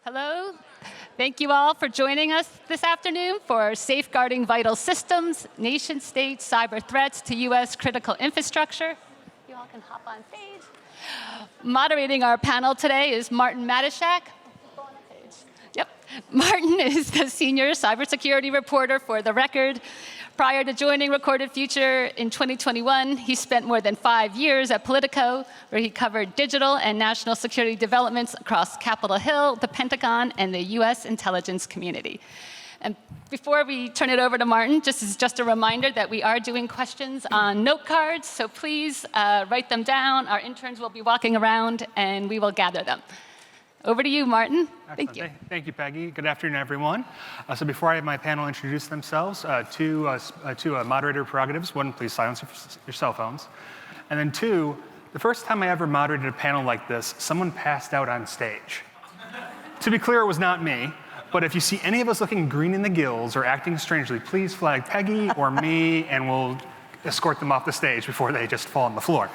Hello. Thank you all for joining us this afternoon for Safeguarding Vital Systems, Nation-State Cyber Threats to U.S. Critical Infrastructure. You all can hop on stage. Moderating our panel today is Martin Matishak. Yep. Martin is the senior cybersecurity reporter for The Record. Prior to joining Recorded Future in 2021, he spent more than 5 years at Politico, where he covered digital and national security developments across Capitol Hill, the Pentagon, and the U.S. intelligence community. And before we turn it over to Martin, just a reminder that we are doing questions on note cards, so please write them down. Our interns will be walking around, and we will gather them. Over to you, Martin. Excellent. Thank you. Thank you, Peggy. Good afternoon, everyone. So before I have my panel introduce themselves, two moderator prerogatives. One, please silence your cell phones. And then two, the first time I ever moderated a panel like this, someone passed out on stage. To be clear, it was not me. But if you see any of us looking green in the gills or acting strangely, please flag Peggy or me, and we'll escort them off the stage before they just fall on the floor.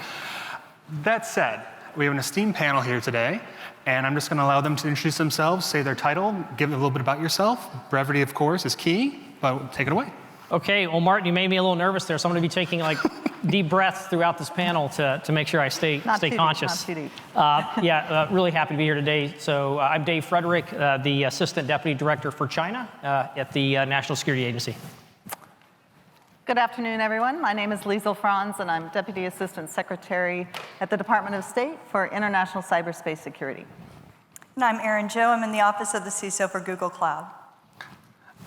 That said, we have an esteemed panel here today. And I'm just going to allow them to introduce themselves, say their title, give a little bit about yourself. Brevity, of course, is key, but take it away. Okay, well, Martin, you made me a little nervous there, so I'm going to be taking deep breaths throughout this panel to make sure I stay conscious. Not too deep. Really happy to be here today. So I'm Dave Frederick, the Assistant Deputy Director for China at the National Security Agency. Good afternoon, everyone. My name is Liesyl, Franz, and I'm Deputy Assistant Secretary at the Department of State for International Cyberspace Security. And I'm Erin. I'm in the Office of the CISO for Google Cloud.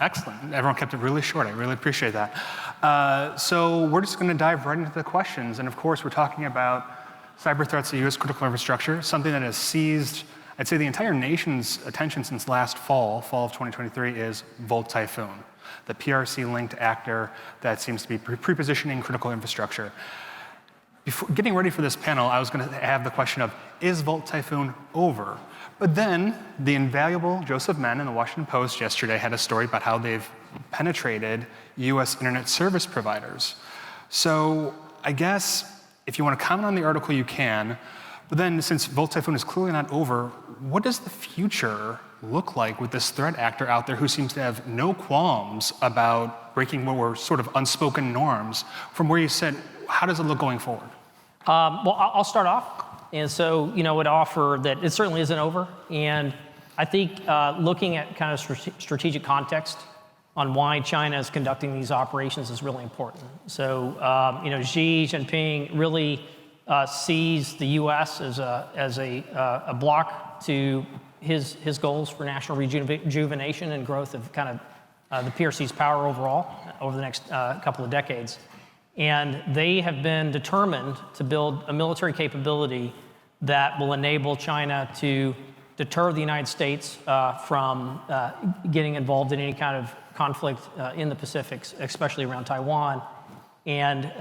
Excellent. Everyone kept it really short. I really appreciate that. So we're just going to dive right into the questions. And of course, we're talking about cyber threats to U.S. critical infrastructure, something that has seized, I'd say, the entire nation's attention since last fall of 2023 is Volt Typhoon, the PRC-linked actor that seems to be pre-positioning critical infrastructure. Before getting ready for this panel, I was going to have the question of, is Volt Typhoon over? But then the invaluable Joseph Menn in the Washington Post yesterday had a story about how they've penetrated U.S. internet service providers. So I guess if you want to comment on the article, you can. But then since Volt Typhoon is clearly not over, what does the future look like with this threat actor out there who seems to have no qualms about breaking what were sort of unspoken norms? From where you sit, how does it look going forward? Well, I'll start off. And so, would offer that it certainly isn't over. And I think looking at kind of strategic context on why China is conducting these operations is really important. So, Xi Jinping really sees the U.S. as a block to his goals for national rejuvenation and growth of kind of the PRC's power overall over the next couple of decades. And they have been determined to build a military capability that will enable China to deter the United States from getting involved in any kind of conflict in the Pacific, especially around Taiwan, and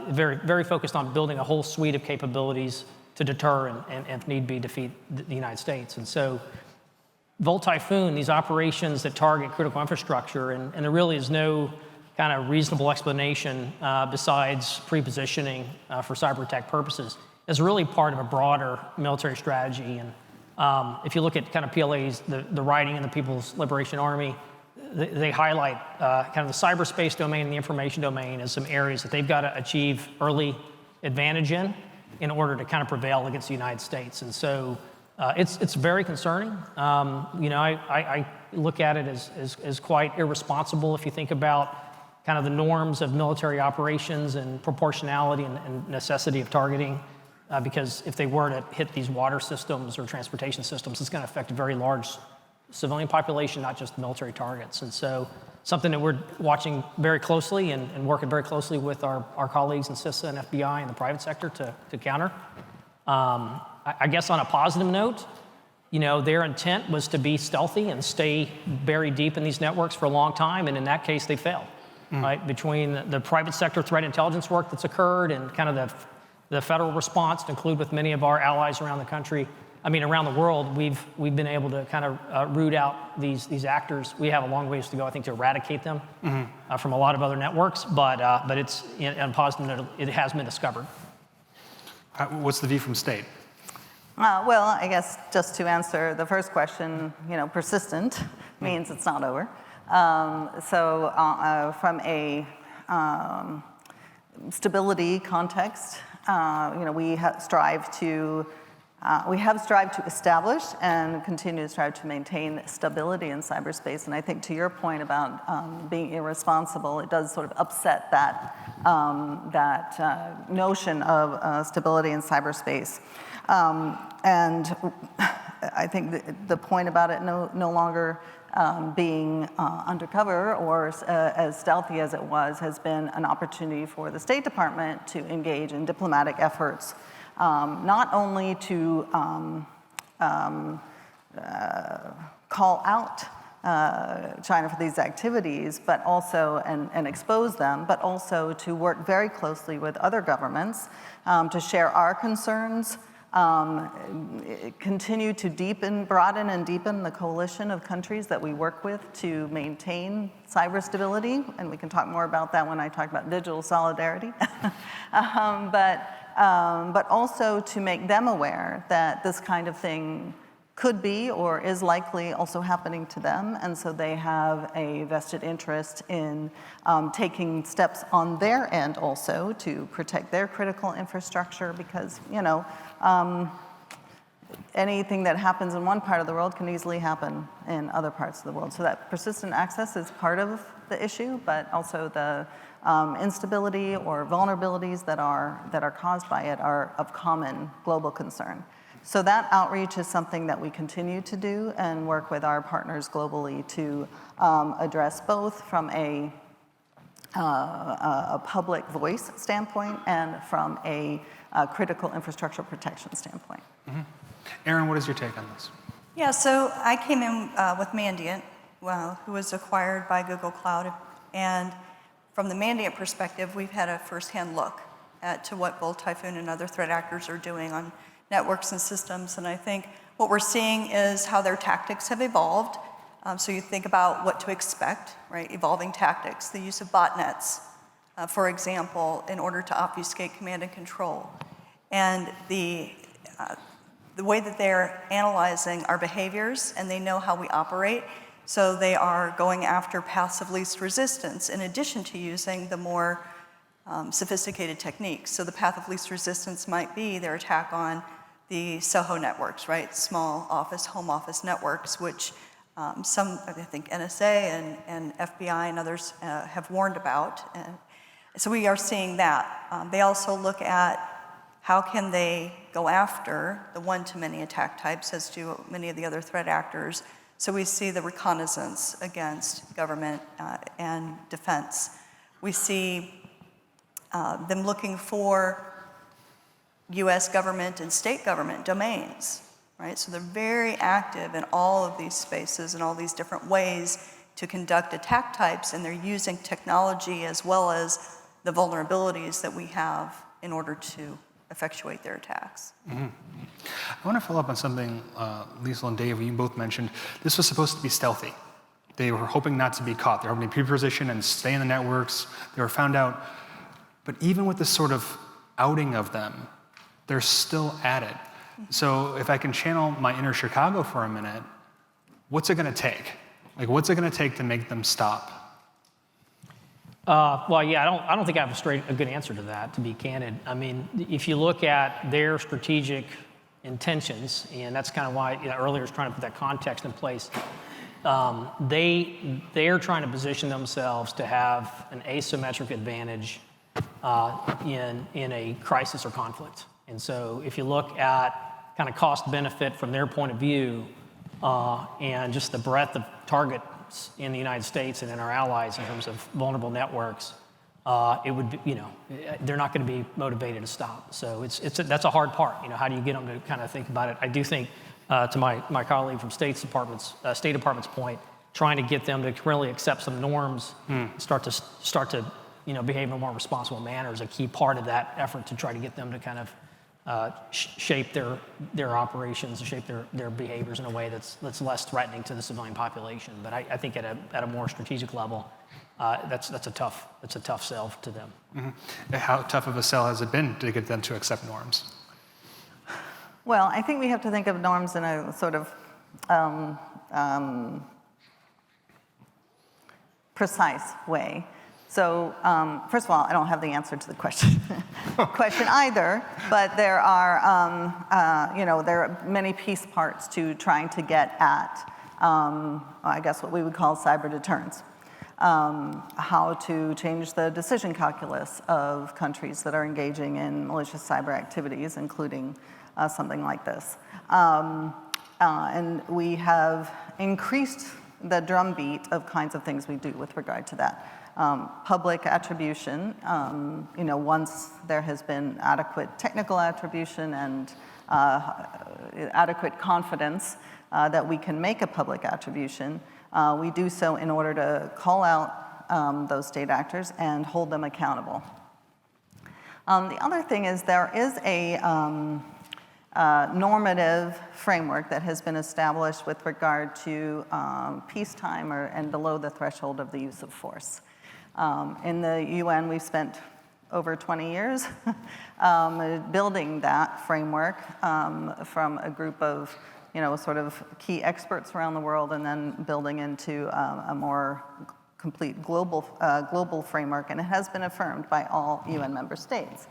very, very focused on building a whole suite of capabilities to deter and if need be, defeat the United States. And so Volt Typhoon, these operations that target critical infrastructure, and there really is no kind of reasonable explanation besides pre-positioning for cyber attack purposes, is really part of a broader military strategy. And if you look at kind of PLA's, the writing in the People's Liberation Army, they highlight kind of the cyberspace domain and the information domain as some areas that they've got to achieve early advantage in order to kind of prevail against the United States. And so it's very concerning. I look at it as quite irresponsible if you think about kind of the norms of military operations and proportionality and necessity of targeting, because if they were to hit these water systems or transportation systems, it's going to affect a very large civilian population, not just military targets. And so something that we're watching very closely and working very closely with our colleagues in CISA and FBI and the private sector to counter. I guess on a positive note, their intent was to be stealthy and stay buried deep in these networks for a long time, and in that case, they failed. Right? Between the private sector threat intelligence work that's occurred and kind of the federal response to include with many of our allies around the country, around the world, we've been able to kind of root out these actors. We have a long ways to go, I think, to eradicate them from a lot of other networks, but it's on positive note, it has been discovered. What's the view from state? Well, I guess just to answer the first question, persistent means it's not over. From a stability context, we have strived to establish and continue to strive to maintain stability in cyberspace. And I think to your point about being irresponsible, it does sort of upset that notion of stability in cyberspace. And I think the point about it no longer being undercover or as stealthy as it was has been an opportunity for the State Department to engage in diplomatic efforts, not only to call out China for these activities, but also, and expose them, but also to work very closely with other governments to share our concerns, continue to broaden and deepen the coalition of countries that we work with to maintain cyber stability, and we can talk more about that when I talk about digital solidarity. But also to make them aware that this kind of thing could be or is likely also happening to them, and so they have a vested interest in taking steps on their end also to protect their critical infrastructure, because anything that happens in one part of the world can easily happen in other parts of the world. So that persistent access is part of the issue, but also the instability or vulnerabilities that are caused by it are of common global concern. So that outreach is something that we continue to do and work with our partners globally to address, both from a public voice standpoint and from a critical infrastructure protection standpoint. Mm-hmm. Erin, what is your take on this? Yeah, so I came in with Mandiant, who was acquired by Google Cloud. And from the Mandiant perspective, we've had a firsthand look to what both Typhoon and other threat actors are doing on networks and systems. And I think what we're seeing is how their tactics have evolved. So you think about what to expect, right? Evolving tactics, the use of botnets, for example, in order to obfuscate command and control. And the way that they're analyzing our behaviors, and they know how we operate, so they are going after paths of least resistance in addition to using the more sophisticated techniques. So the path of least resistance might be their attack on the SOHO networks, right? Small office, home office networks, which some, I think NSA and FBI and others have warned about. And so we are seeing that. They also look at how can they go after the one-to-many attack types, as do many of the other threat actors. So we see the reconnaissance against government and defense. We see them looking for US government and state government domains, right? So they're very active in all of these spaces and all these different ways to conduct attack types, and they're using technology as well as the vulnerabilities that we have in order to effectuate their attacks. Mm-hmm. I want to follow up on something Liesyl and Dave, you both mentioned. This was supposed to be stealthy. They were hoping not to be caught. They were hoping to pre-position and stay in the networks. They were found out. But even with this sort of outing of them, they're still at it. So if I can channel my inner Chicago for a minute, what's it going to take? Like, what's it going to take to make them stop? Well, yeah, I don't think I have a good answer to that, to be candid. I mean, if you look at their strategic intentions, and that's kind of why earlier I was trying to put that context in place, they're trying to position themselves to have an asymmetric advantage in a crisis or conflict. And so if you look at kind of cost benefit from their point of view and just the breadth of targets in the United States and in our allies in terms of vulnerable networks, it would be, they're not going to be motivated to stop. So that's a hard part. How do you get them to kind of think about it? I do think, to my colleague from State Department's point, trying to get them to really accept some norms, start to behave in a more responsible manner is a key part of that effort to try to get them to kind of shape their operations, shape their behaviors in a way that's less threatening to the civilian population. But I think at a more strategic level, that's a tough sell to them. Mm-hmm. How tough of a sell has it been to get them to accept norms? Well, I think we have to think of norms in a sort of precise way. So first of all, I don't have the answer to the question either, but there are, there are many piece parts to trying to get at, I guess what we would call cyber deterrence. How to change the decision calculus of countries that are engaging in malicious cyber activities, including something like this. And we have increased the drumbeat of kinds of things we do with regard to that. Public attribution, once there has been adequate technical attribution and adequate confidence that we can make a public attribution, we do so in order to call out those state actors and hold them accountable. The other thing is there is a normative framework that has been established with regard to peacetime and below the threshold of the use of force. In the UN, we've spent over 20 years building that framework from a group of sort of key experts around the world, and then building into a more complete global framework, and it has been affirmed by all UN member states.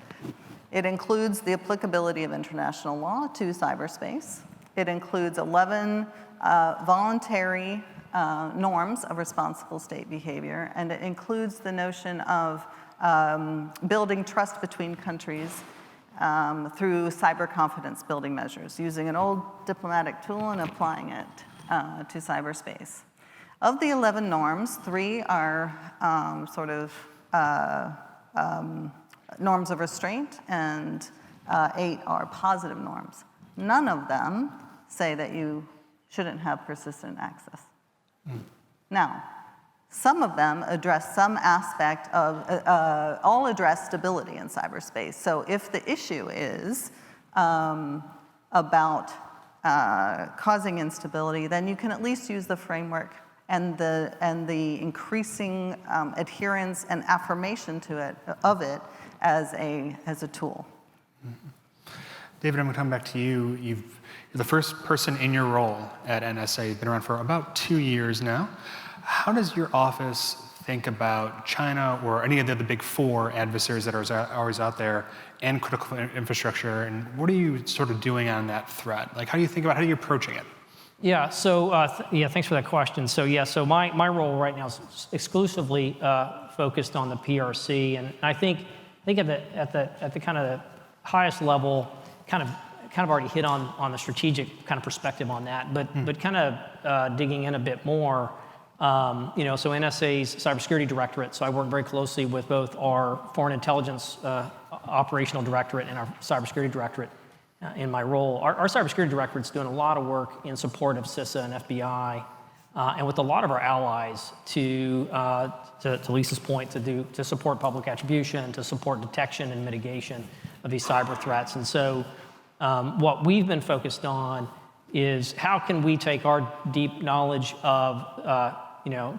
It includes the applicability of international law to cyberspace. It includes 11 voluntary norms of responsible state behavior, and it includes the notion of building trust between countries through cyber confidence building measures, using an old diplomatic tool and applying it to cyberspace. Of the 11 norms, 3 are norms of restraint, and 8 are positive norms. None of them say that you shouldn't have persistent access. Now, some of them address some aspect of, all address stability in cyberspace. So if the issue is about causing instability, then you can at least use the framework and the increasing adherence and affirmation of it as a tool. Mm-hmm. David, I'm going to come back to you. You're the first person in your role at NSA. You've been around for about 2 years now. How does your office think about China or any of the big 4 adversaries that are always out there and critical infrastructure? And what are you sort of doing on that threat? Like, how do you think about, how are you approaching it? Yeah, so thanks for that question. So my role right now is exclusively focused on the PRC, and I think at the kind of highest level, kind of already hit on the strategic kind of perspective on that, but kind of digging in a bit more. So NSA's Cybersecurity Directorate, so I work very closely with both our Foreign Intelligence Operational Directorate and our Cybersecurity Directorate in my role. Our Cybersecurity Directorate's doing a lot of work in support of CISA and FBI, and with a lot of our allies to Liesy's point, to support public attribution, to support detection and mitigation of these cyber threats. And so what we've been focused on is how can we take our deep knowledge of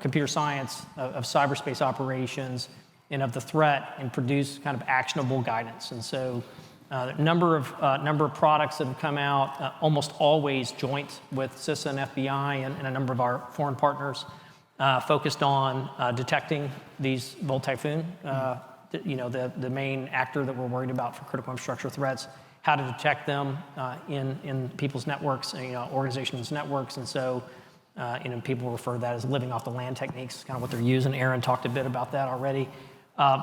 computer science, of cyberspace operations, and of the threat, and produce kind of actionable guidance. And so a number of products that have come out, almost always joint with CISA and FBI and a number of our foreign partners, focused on detecting these Volt Typhoon, the main actor that we're worried about for critical infrastructure threats, how to detect them in people's networks, organizations' networks. And so people refer to that as living off the land techniques, kind of what they're using. Erin talked a bit about that already.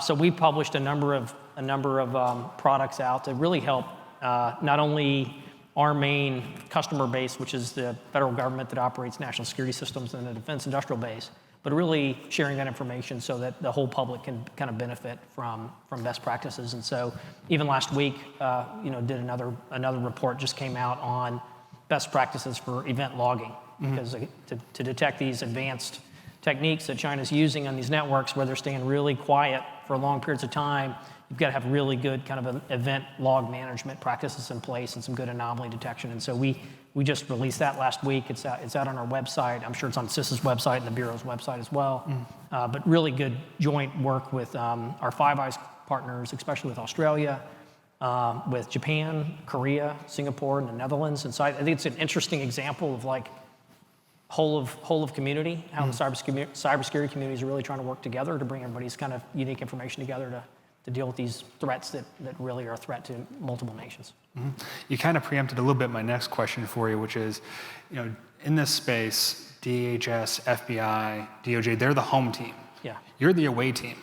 So we published a number of products out to really help not only our main customer base, which is the federal government that operates national security systems and the defense industrial base, but really sharing that information so that the whole public can kind of benefit from best practices. And so even last week, did another report just came out on best practices for event logging, because to detect these advanced techniques that China's using on these networks where they're staying really quiet for long periods of time, you've got to have really good kind of event log management practices in place and some good anomaly detection. And so we just released that last week. It's out on our website. I'm sure it's on CISA's website and the Bureau's website as well. But really good joint work with our Five Eyes partners, especially with Australia, with Japan, Korea, Singapore, and the Netherlands. And so I think it's an interesting example of like whole of community, how the cybersecurity communities are really trying to work together to bring everybody's kind of unique information together to deal with these threats that really are a threat to multiple nations. Mm-hmm. You kind of preempted a little bit my next question for you, which is, in this space, DHS, FBI, DOJ, they're the home team. Yeah. You're the away team.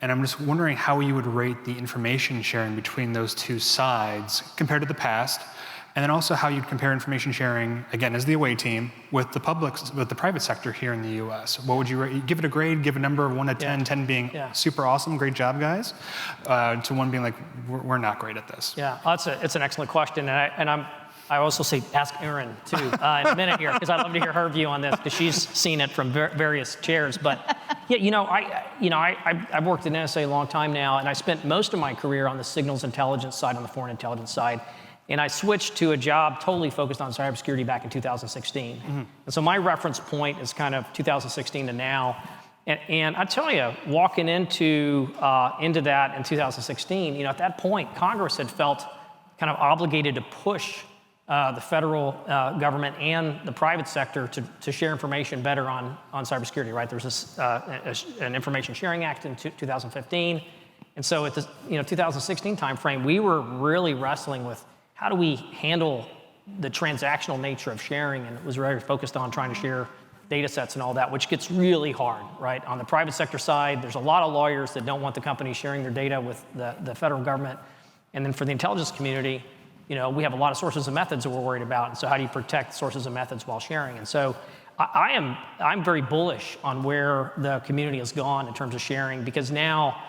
And I'm just wondering how you would rate the information sharing between those two sides compared to the past, and then also how you'd compare information sharing, again, as the away team, with the private sector here in the US. What would you rate? Give it a grade, give a number of 1 to 10, 10 being super awesome, great job, guys, to 1 being like, we're not great at this. Yeah, it's an excellent question, and I also say ask Erin too in a minute here, because I'd love to hear her view on this, because she's seen it from various chairs. But yeah, I've worked at NSA a long time now, and I spent most of my career on the signals intelligence side, on the foreign intelligence side. And I switched to a job totally focused on cybersecurity back in 2016. Mm-hmm. And so my reference point is kind of 2016 to now. And I tell you, walking into that in 2016, at that point, Congress had felt kind of obligated to push the federal government and the private sector to share information better on cybersecurity, right? There was an Information Sharing Act in 2015. And so at the 2016 timeframe, we were really wrestling with how do we handle the transactional nature of sharing, and it was very focused on trying to share data sets and all that, which gets really hard, right? On the private sector side, there's a lot of lawyers that don't want the company sharing their data with the federal government. And then for the intelligence community, we have a lot of sources and methods that we're worried about, and so how do you protect sources and methods while sharing? And so I'm very bullish on where the community has gone in terms of sharing, because now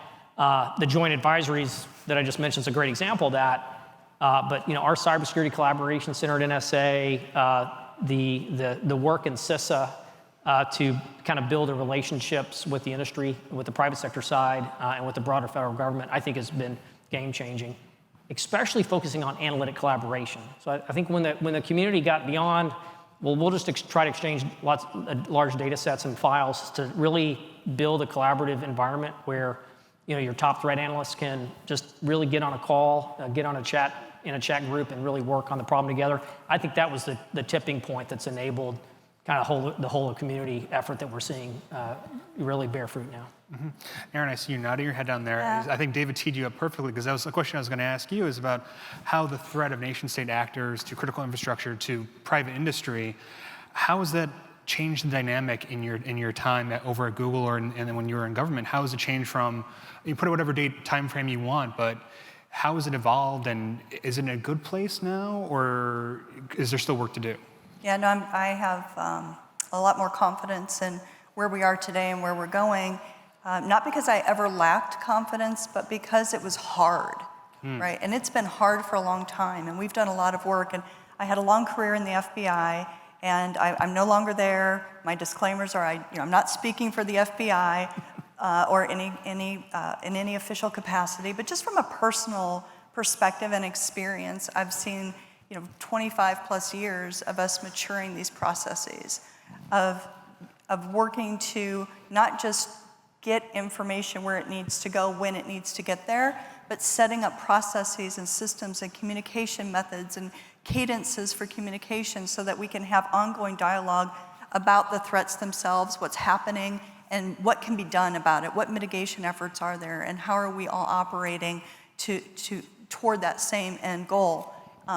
the joint advisories that I just mentioned is a great example of that. But our cybersecurity collaboration center at NSA, the work in CISA to kind of build the relationships with the industry, with the private sector side, and with the broader federal government, I think has been game-changing, especially focusing on analytic collaboration. So I think when the community got beyond, well, we'll just try to exchange large data sets and files, to really build a collaborative environment where your top threat analysts can just really get on a call, get on a chat group, and really work on the problem together. I think that was the tipping point that's enabled kind of the whole community effort that we're seeing really bear fruit now. Mm-hmm. Erin, I see you nodding your head down there. Yeah. I think David teed you up perfectly, because that was the question I was going to ask you, is about how the threat of nation-state actors to critical infrastructure to private industry, how has that changed the dynamic in your time over at Google, and then when you were in government? How has it changed from, you put it whatever time frame you want, but how has it evolved, and is it in a good place now, or is there still work to do? Yeah, no, I have a lot more confidence in where we are today and where we're going, not because I ever lacked confidence, but because it was hard, right? And it's been hard for a long time, and we've done a lot of work, and I had a long career in the FBI, and I'm no longer there. My disclaimers are, I'm not speaking for the FBI or in any official capacity, but just from a personal perspective and experience, I've seen 25 plus years of us maturing these processes, of working to not just get information where it needs to go, when it needs to get there, but setting up processes and systems and communication methods and cadences for communication so that we can have ongoing dialogue about the threats themselves, what's happening, and what can be done about it, what mitigation efforts are there, and how are we all operating toward that same end goal.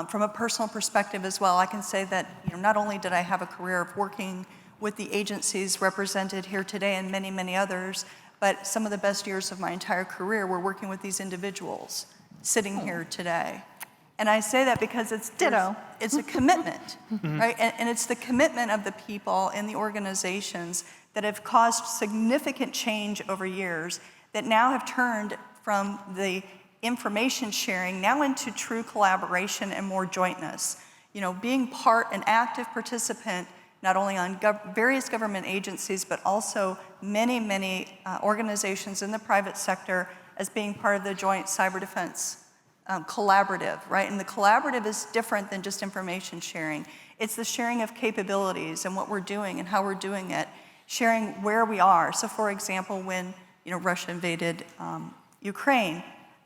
From a personal perspective as well, I can say that not only did I have a career of working with the agencies represented here today and many, many others, but some of the best years of my entire career were working with these individuals sitting here today. And I say that because it's a commitment, right? And it's the commitment of the people in the organizations that have caused significant change over years, that now have turned from the information sharing now into true collaboration and more jointness. Being an active participant, not only on various government agencies, but also many, many organizations in the private sector as being part of the joint cyber defense collaborative, right? And the collaborative is different than just information sharing. It's the sharing of capabilities and what we're doing and how we're doing it, sharing where we are. So for example, when Russia invaded Ukraine,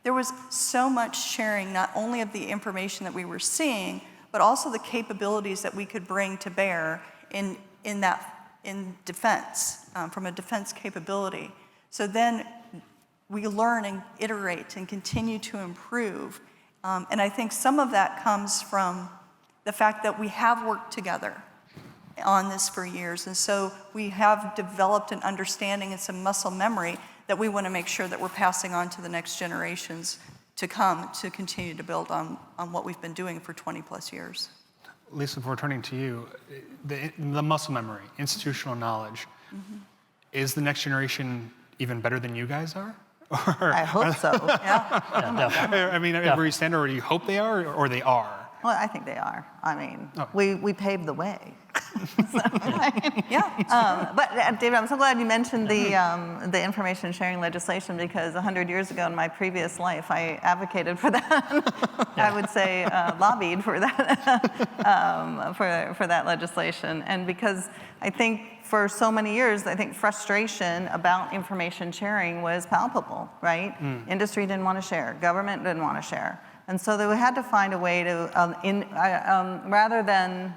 there was so much sharing, not only of the information that we were seeing, but also the capabilities that we could bring to bear in defense, from a defense capability. So then we learn and iterate and continue to improve. And I think some of that comes from the fact that we have worked together on this for years. And so we have developed an understanding and some muscle memory that we want to make sure that we're passing on to the next generations to come to continue to build on what we've been doing for 20 plus years. Liesyl, before turning to you, the muscle memory, institutional knowledge, is the next generation even better than you guys are? I hope so. Yeah. I mean, where you stand, or you hope they are, or they are? Well, I think they are. I mean, we paved the way. But David, I'm so glad you mentioned the information sharing legislation, because 100 years ago in my previous life, I advocated for that. I would say lobbied for that for that legislation, and because I think for so many years, I think frustration about information sharing was palpable, right? Industry didn't want to share, government didn't want to share. And so they had to find a way to, rather than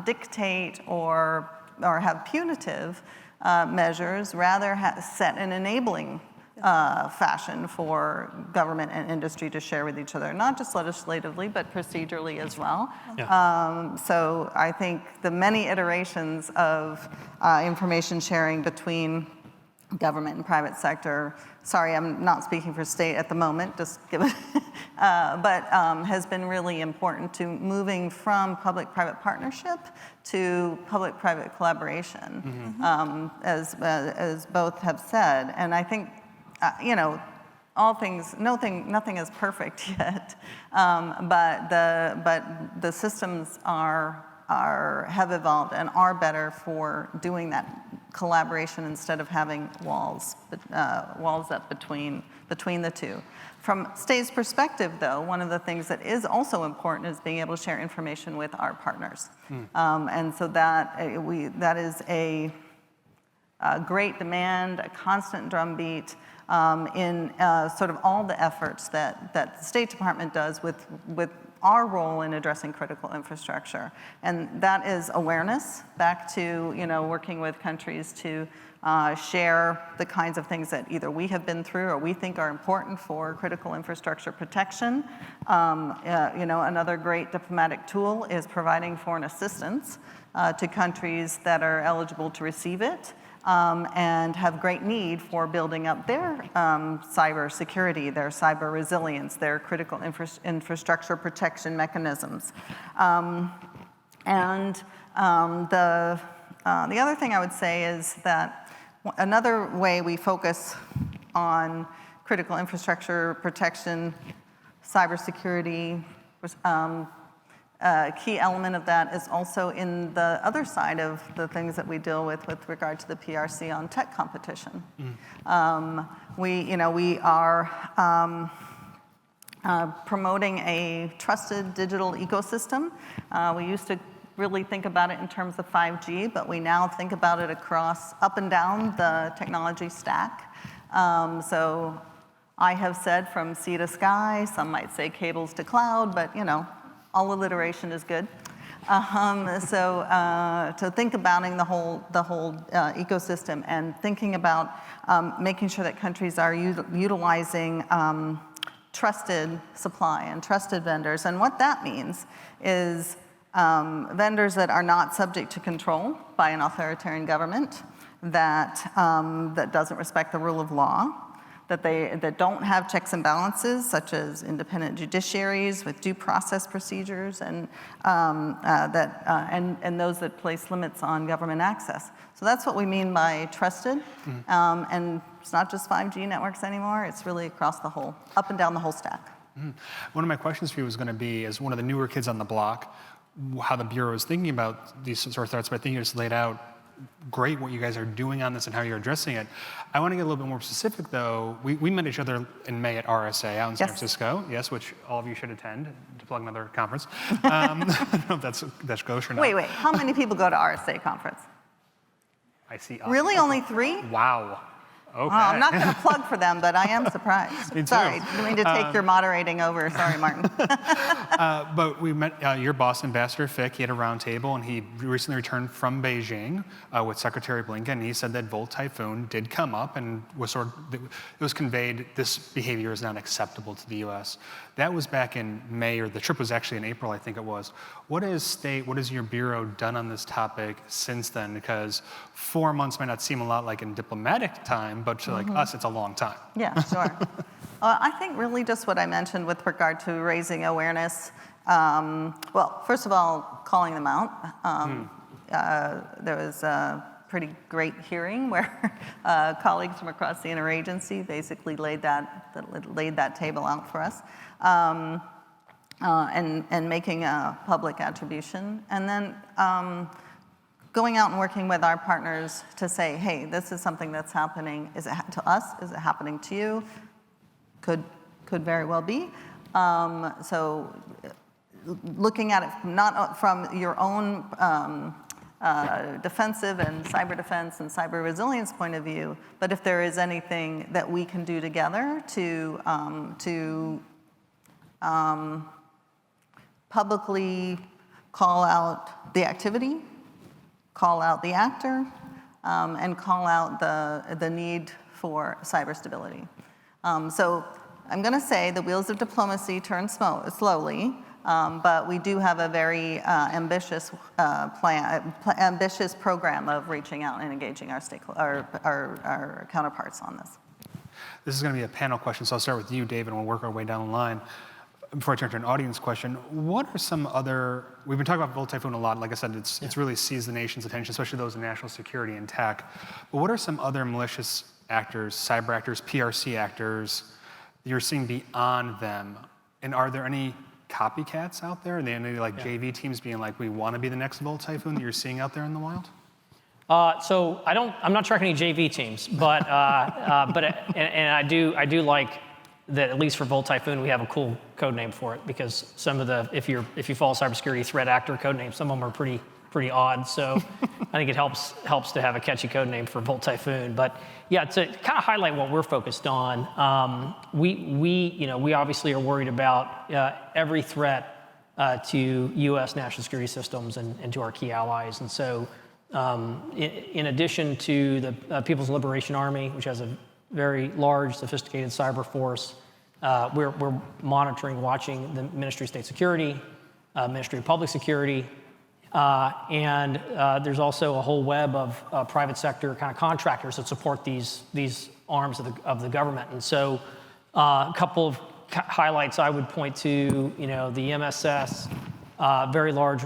dictate or have punitive measures, rather set an enabling fashion for government and industry to share with each other, not just legislatively, but procedurally as well. So I think the many iterations of information sharing between government and private sector, sorry, I'm not speaking for state at the moment, just give it, but has been really important to moving from public-private partnership to public-private collaboration, as both have said. And I think, all things, nothing is perfect yet, but the systems have evolved and are better for doing that collaboration instead of having walls up between the two. From state's perspective, though, one of the things that is also important is being able to share information with our partners, and so that is a great demand, a constant drumbeat in sort of all the efforts that the State Department does with our role in addressing critical infrastructure. And that is awareness, back to working with countries to share the kinds of things that either we have been through or we think are important for critical infrastructure protection. Another great diplomatic tool is providing foreign assistance to countries that are eligible to receive it. And have great need for building up their cybersecurity, their cyber resilience, their critical infrastructure protection mechanisms. The other thing I would say is that another way we focus on critical infrastructure protection, cybersecurity, a key element of that is also in the other side of the things that we deal with regard to the PRC on tech competition. We are promoting a trusted digital ecosystem. We used to really think about it in terms of 5G, but we now think about it across up and down the technology stack. So I have said from sea to sky, some might say cables to cloud, but all alliteration is good. So think about the whole ecosystem and thinking about making sure that countries are utilizing trusted supply and trusted vendors. And what that means is vendors that are not subject to control by an authoritarian government, that doesn't respect the rule of law, that don't have checks and balances, such as independent judiciaries with due process procedures, and those that place limits on government access. So that's what we mean by trusted. And it's not just 5G networks anymore, it's really across the whole, up and down the whole stack. One of my questions for you was going to be, as one of the newer kids on the block, how the Bureau is thinking about these sort of threats, but I think you just laid out great what you guys are doing on this and how you're addressing it. I want to get a little bit more specific, though. We met each other in May at RSA out in San Francisco, which all of you should attend, to plug another conference. I don't know if that's kosher or not. Wait, how many people go to RSA conference? I see. Really, only 3? Wow. Okay. I'm not going to plug for them, but I am surprised. Me too. Sorry, didn't mean to take your moderating over. Sorry, Martin. But we met your boss, Ambassador Fick. He had a roundtable, and he recently returned from Beijing with Secretary Blinken. And he said that Volt Typhoon did come up and was it was conveyed this behavior is not acceptable to the U.S. That was back in May, or the trip was actually in April, I think it was. What has your bureau done on this topic since then? Because 4 months might not seem a lot like in diplomatic time, but to like us, it's a long time. Yeah, sure. I think really just what I mentioned with regard to raising awareness. Well, first of all, calling them out. There was a pretty great hearing where colleagues from across the interagency basically laid that table out for us, and making a public attribution, and then going out and working with our partners to say, hey, this is something that's happening. Is it to us? Is it happening to you? Could very well be. So looking at it not from your own defensive and cyber defense and cyber resilience point of view, but if there is anything that we can do together to publicly call out the activity, call out the actor, and call out the need for cyber stability. So I'm going to say the wheels of diplomacy turn slowly, but we do have a very ambitious program of reaching out and engaging our counterparts on this. This is going to be a panel question, so I'll start with you, David, and we'll work our way down the line. Before I turn to an audience question, what are some other, we've been talking about Volt Typhoon a lot. Like I said, it's really seized the nation's attention, especially those in national security and tech. But what are some other malicious actors, cyber actors, PRC actors that you're seeing beyond them? And are there any copycats out there? Are there any JV teams being like, we want to be the next Volt Typhoon that you're seeing out there in the wild? So I'm not tracking any JV teams, but I do like that at least for Volt Typhoon we have a cool code name for it, because some of the if you follow cybersecurity threat actor code names, some of them are pretty odd. So I think it helps to have a catchy code name for Volt Typhoon. But yeah, to kind of highlight what we're focused on, we obviously are worried about every threat to U.S. national security systems and to our key allies. And so in addition to the People's Liberation Army, which has a very large, sophisticated cyber force, we're monitoring, watching the Ministry of State Security, Ministry of Public Security, and there's also a whole web of private sector kind of contractors that support these arms of the government. And so a couple of highlights I would point to, the MSS, very large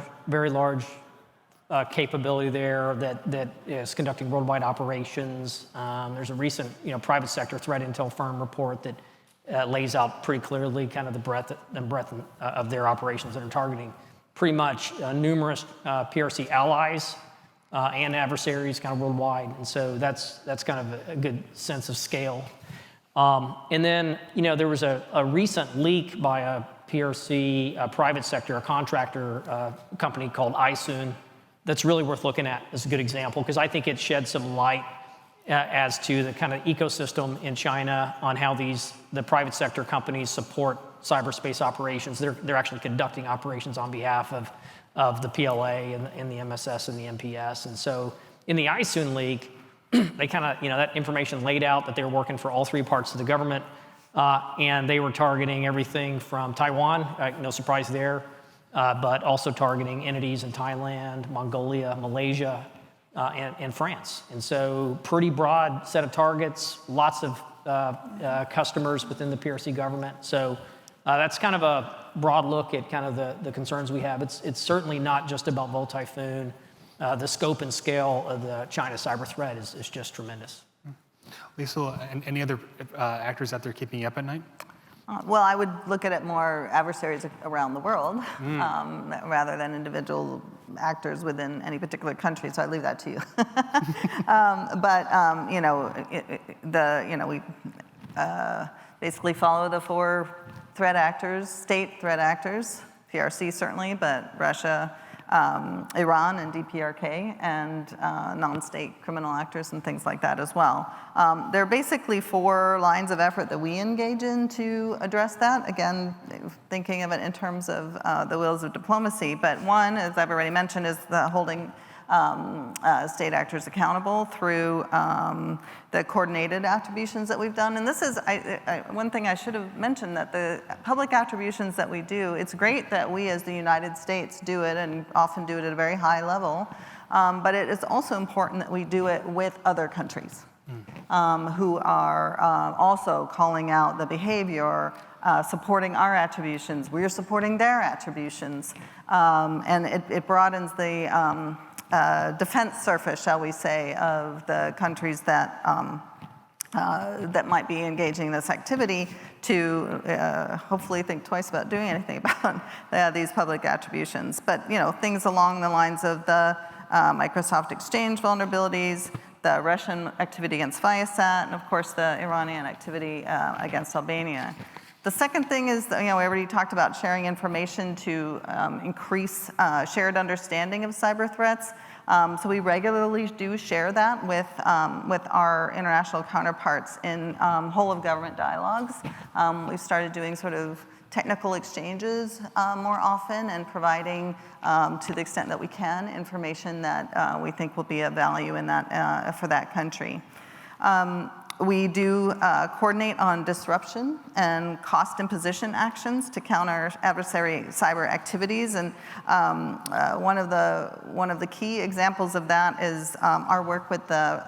capability there that is conducting worldwide operations. There's a recent private sector threat intel firm report that lays out pretty clearly kind of the breadth of their operations that are targeting pretty much numerous PRC allies and adversaries kind of worldwide. And so that's kind of a good sense of scale. And then there was a recent leak by a PRC private sector, a contractor company called INSA, that's really worth looking at as a good example, because I think it sheds some light as to the kind of ecosystem in China on how the private sector companies support cyberspace operations. They're actually conducting operations on behalf of the PLA and the MSS and the MPS. And so in the INSA leak, they kind of, that information laid out that they were working for all three parts of the government, and they were targeting everything from Taiwan, no surprise there, but also targeting entities in Thailand, Mongolia, Malaysia, and France. And so pretty broad set of targets, lots of customers within the PRC government. So that's kind of a broad look at kind of the concerns we have. It's certainly not just about Volt Typhoon. The scope and scale of the China cyber threat is just tremendous. Liesyl, any other actors out there keeping you up at night? Well, I would look at it more adversaries around the world rather than individual actors within any particular country. So I leave that to you. We basically follow the four threat actors, state threat actors, PRC certainly, but Russia, Iran and DPRK and non-state criminal actors and things like that as well. There are basically 4 lines of effort that we engage in to address that. Again, thinking of it in terms of the wheels of diplomacy. But one, as I've already mentioned, is the holding state actors accountable through the coordinated attributions that we've done. And this is one thing I should have mentioned, that the public attributions that we do, it's great that we as the United States do it and often do it at a very high level, but it is also important that we do it with other countries who are also calling out the behavior, supporting our attributions. We're supporting their attributions. And it broadens the defense surface, shall we say, of the countries that that might be engaging in this activity to hopefully think twice about doing anything about these public attributions. But things along the lines of the Microsoft Exchange vulnerabilities, the Russian activity against Viasat, and of course the Iranian activity against Albania. The second thing is, we already talked about sharing information to increase shared understanding of cyber threats. So we regularly do share that with our international counterparts in whole of government dialogues. We've started doing sort of technical exchanges more often and providing, to the extent that we can, information that we think will be of value in that for that country. We do coordinate on disruption and cost imposition actions to counter adversary cyber activities. And one of the key examples of that is our work with the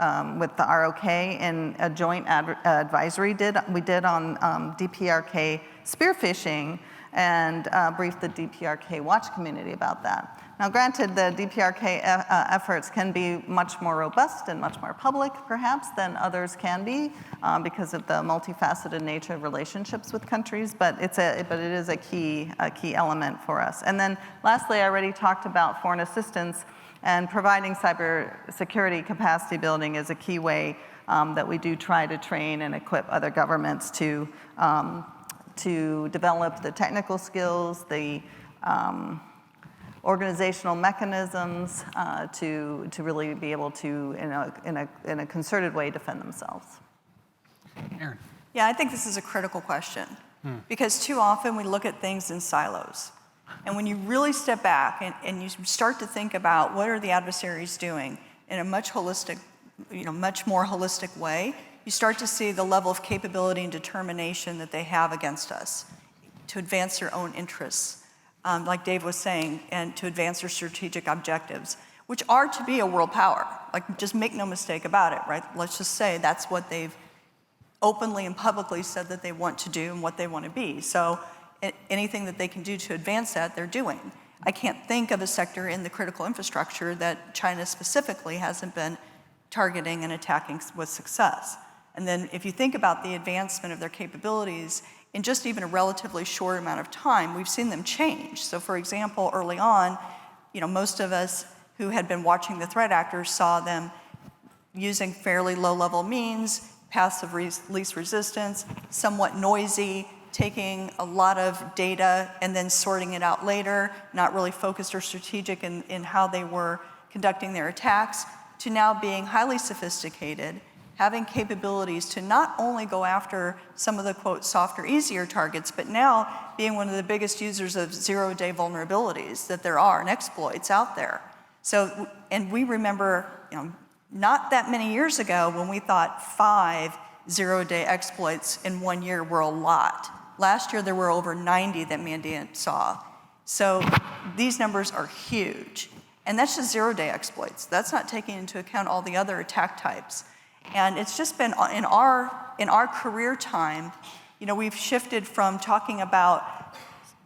ROK in a joint advisory we did on DPRK spear phishing, and briefed the DPRK watch community about that. Now, granted, the DPRK efforts can be much more robust and much more public, perhaps, than others can be because of the multifaceted nature of relationships with countries, but it is a key element for us. And then lastly, I already talked about foreign assistance, and providing cybersecurity capacity building is a key way that we do try to train and equip other governments to develop the technical skills, the organizational mechanisms to really be able to, in a concerted way, defend themselves. Erin. Yeah, I think this is a critical question because too often we look at things in silos. And when you really step back and you start to think about what are the adversaries doing in a much more holistic way, you start to see the level of capability and determination that they have against us to advance their own interests. Like Dave was saying, and to advance their strategic objectives, which are to be a world power. Like, just make no mistake about it, right? Let's just say that's what they've openly and publicly said that they want to do and what they want to be. So anything that they can do to advance that, they're doing. I can't think of a sector in the critical infrastructure that China specifically hasn't been targeting and attacking with success. And then if you think about the advancement of their capabilities, in just even a relatively short amount of time, we've seen them change. So for example, early on, most of us who had been watching the threat actors saw them using fairly low-level means, passive least resistance, somewhat noisy, taking a lot of data and then sorting it out later, not really focused or strategic in how they were conducting their attacks, to now being highly sophisticated, having capabilities to not only go after some of the, quote, softer, easier targets, but now being one of the biggest users of zero-day vulnerabilities that there are and exploits out there. So, and we remember, not that many years ago when we thought 5 zero-day exploits in 1 year were a lot. Last year, there were over 90 that Mandiant saw. So these numbers are huge. And that's just zero-day exploits. That's not taking into account all the other attack types. And it's just been in our career time, we've shifted from talking about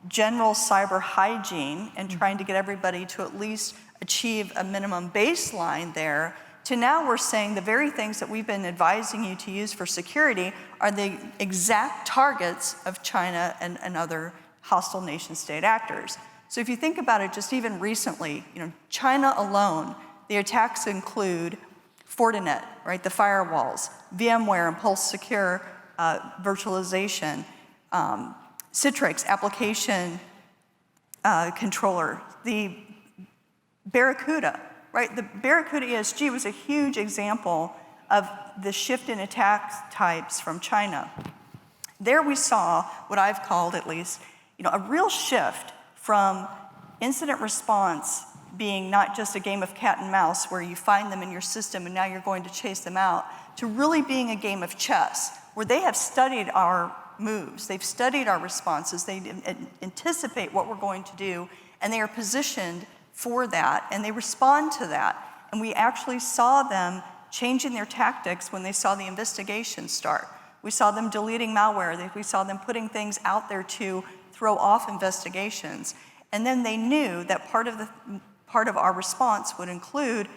general cyber hygiene and trying to get everybody to at least achieve a minimum baseline there, to now we're saying the very things that we've been advising you to use for security are the exact targets of China and other hostile nation state actors. So if you think about it, just even recently, China alone, the attacks include Fortinet, right, the firewalls, VMware and Pulse Secure virtualization, Citrix application controller, the Barracuda, right? The Barracuda ESG was a huge example of the shift in attack types from China. There we saw what I've called, at least, a real shift from incident response being not just a game of cat and mouse where you find them in your system and now you're going to chase them out, to really being a game of chess where they have studied our moves, they've studied our responses, they anticipate what we're going to do, and they are positioned for that, and they respond to that. And we actually saw them changing their tactics when they saw the investigation start. We saw them deleting malware, we saw them putting things out there to throw off investigations. And then they knew that part of our response would include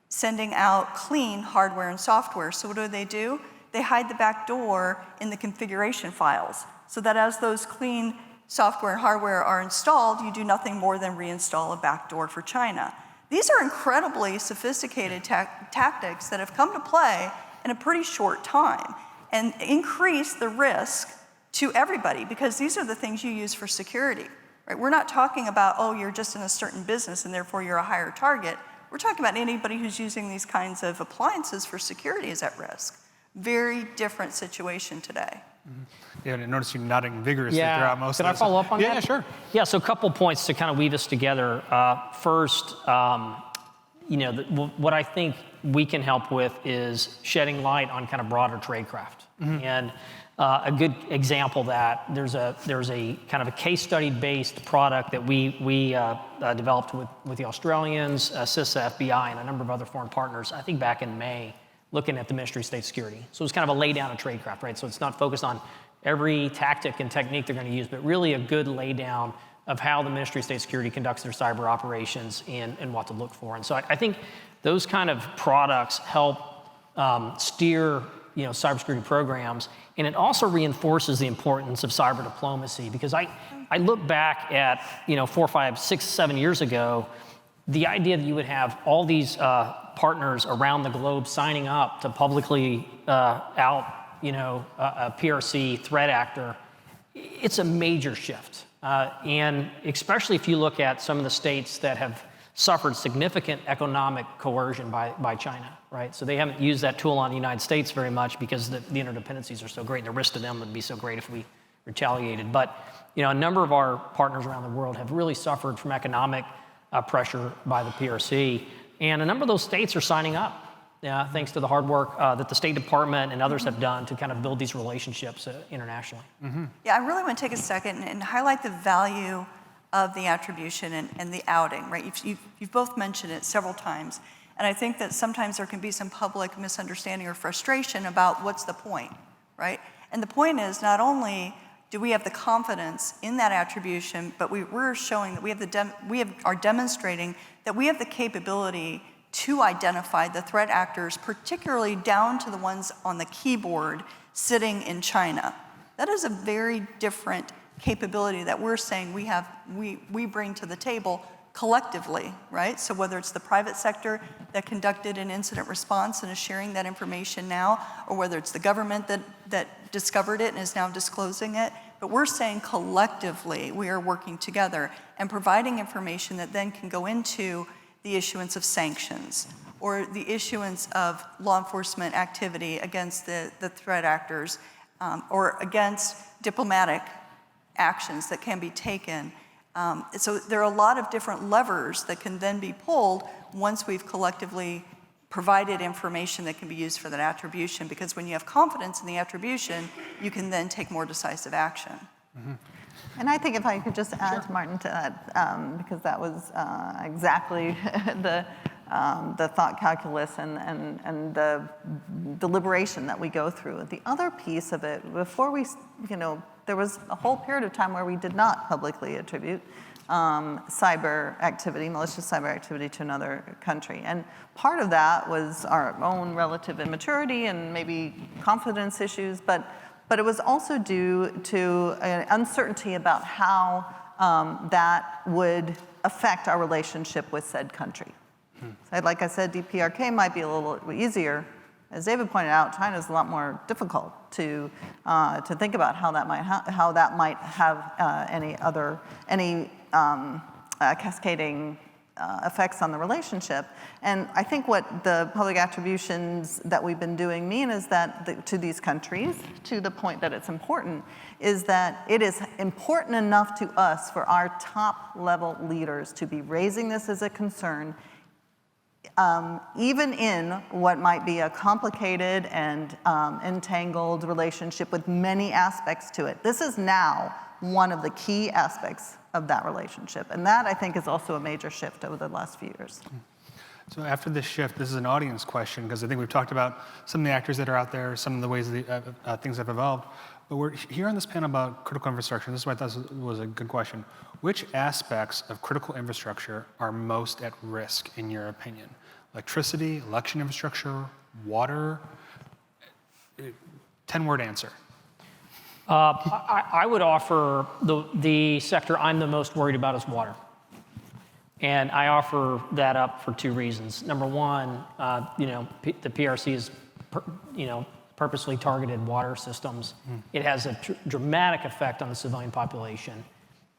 sending out clean hardware and software. So what do? They hide the back door in the configuration files so that as those clean software and hardware are installed, you do nothing more than reinstall a backdoor for China. These are incredibly sophisticated tactics that have come to play in a pretty short time and increase the risk to everybody, because these are the things you use for security. Right? We're not talking about, oh, you're just in a certain business and therefore you're a higher target. We're talking about anybody who's using these kinds of appliances for security is at risk. Very different situation today. Yeah, I noticed you nodding vigorously throughout most of this. Can I follow up on that? Yeah, sure. Yeah, so a couple points to kind of weave us together. First, what I think we can help with is shedding light on kind of broader tradecraft. And a good example of that, there's a kind of a case study based product that we developed with the Australians, CISA, FBI, and a number of other foreign partners, I think back in May, looking at the Ministry of State Security. So it's kind of a lay down of tradecraft, right? So it's not focused on every tactic and technique they're going to use, but really a good lay down of how the Ministry of State Security conducts their cyber operations and what to look for. And so I think those kind of products help steer cybersecurity programs, and it also reinforces the importance of cyber diplomacy, because I look back at 4, 5, 6, 7 years ago, the idea that you would have all these partners around the globe signing up to publicly out a PRC threat actor, it's a major shift. And especially if you look at some of the states that have suffered significant economic coercion by China, right? So they haven't used that tool on the United States very much because the interdependencies are so great, and the risk to them would be so great if we retaliated. But a number of our partners around the world have really suffered from economic pressure by the PRC, and a number of those states are signing up, thanks to the hard work that the State Department and others have done to kind of build these relationships internationally. Yeah, I really want to take a second and highlight the value of the attribution and the outing, right? You've both mentioned it several times, and I think that sometimes there can be some public misunderstanding or frustration about what's the point, right? And the point is, not only do we have the confidence in that attribution, but we're showing that we are demonstrating that we have the capability to identify the threat actors, particularly down to the ones on the keyboard sitting in China. That is a very different capability that we're saying we bring to the table collectively, right? So whether it's the private sector that conducted an incident response and is sharing that information now, or whether it's the government that discovered it and is now disclosing it, but we're saying collectively we are working together and providing information that then can go into the issuance of sanctions or the issuance of law enforcement activity against the threat actors or against diplomatic actions that can be taken. So there are a lot of different levers that can then be pulled once we've collectively provided information that can be used for that attribution, because when you have confidence in the attribution, you can then take more decisive action. And I think if I could just add, Martin, to that, because that was exactly the thought calculus and the deliberation that we go through. The other piece of it, before we, there was a whole period of time where we did not publicly attribute cyber activity, malicious cyber activity to another country. And part of that was our own relative immaturity and maybe confidence issues, but it was also due to an uncertainty about how that would affect our relationship with said country. So like I said, DPRK might be a little easier. As David pointed out, China is a lot more difficult to think about how that might have any cascading effects on the relationship. And I think what the public attributions that we've been doing mean is that to these countries, to the point that it's important, is that it is important enough to us for our top level leaders to be raising this as a concern, even in what might be a complicated and entangled relationship with many aspects to it. This is now one of the key aspects of that relationship. And that, I think, is also a major shift over the last few years. So after this shift, this is an audience question, because I think we've talked about some of the actors that are out there, some of the ways that things have evolved. But we're here on this panel about critical infrastructure. This is what I thought was a good question. Which aspects of critical infrastructure are most at risk, in your opinion? Electricity, election infrastructure, water? 10-word answer. I would offer the sector I'm the most worried about is water. And I offer that up for two reasons. Number one, the PRC is, purposely targeted water systems. It has a dramatic effect on the civilian population.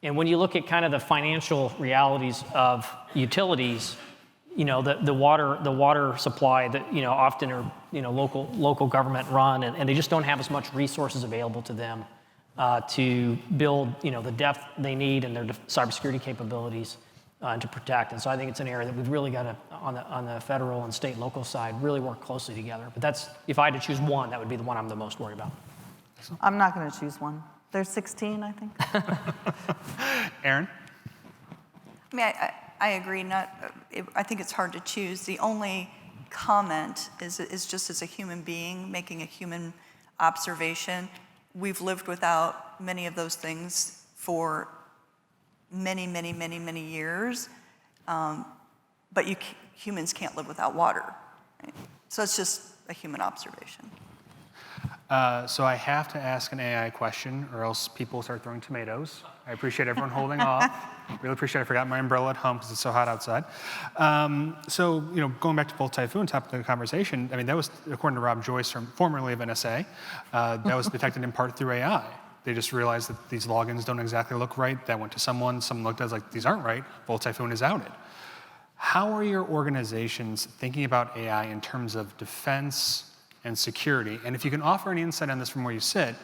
And when you look at kind of the financial realities of utilities, the water supply that often are local government run, and they just don't have as much resources available to them to build the depth they need and their cybersecurity capabilities to protect. And so I think it's an area that we've really got to, on the federal and state and local side, really work closely together. But that's, if I had to choose one, that would be the one I'm the most worried about. I'm not going to choose one. There's 16, I think. Erin? I mean, I agree. I think it's hard to choose. The only comment is just as a human being making a human observation. We've lived without many of those things for many, many, many, many years. But humans can't live without water. Right? So it's just a human observation. So I have to ask an AI question, or else people start throwing tomatoes. I appreciate everyone holding off. Really appreciate it. I forgot my umbrella at home because it's so hot outside. So, going back to Volt Typhoon, top of the conversation, I mean, that was, according to Rob Joyce, formerly of NSA, that was detected in part through AI. They just realized that these logins don't exactly look right. That went to someone looked at it like, these aren't right. Volt Typhoon is outed. How are your organizations thinking about AI in terms of defense and security? And if you can offer any insight on this from where you sit,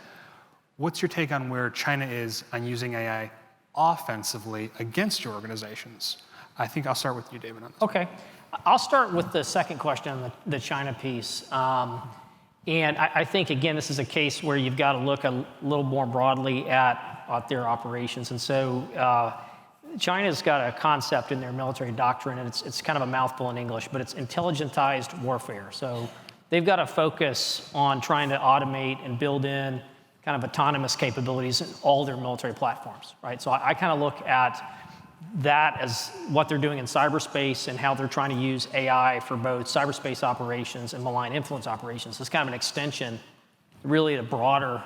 what's your take on where China is on using AI offensively against your organizations? I think I'll start with you, David, on this. Okay. I'll start with the second question on the China piece. And I think, again, this is a case where you've got to look a little more broadly at their operations. And so China's got a concept in their military doctrine, and it's kind of a mouthful in English, but it's intelligentized warfare. So they've got to focus on trying to automate and build in kind of autonomous capabilities in all their military platforms, right? So I kind of look at that as what they're doing in cyberspace and how they're trying to use AI for both cyberspace operations and malign influence operations. It's kind of an extension, really a broader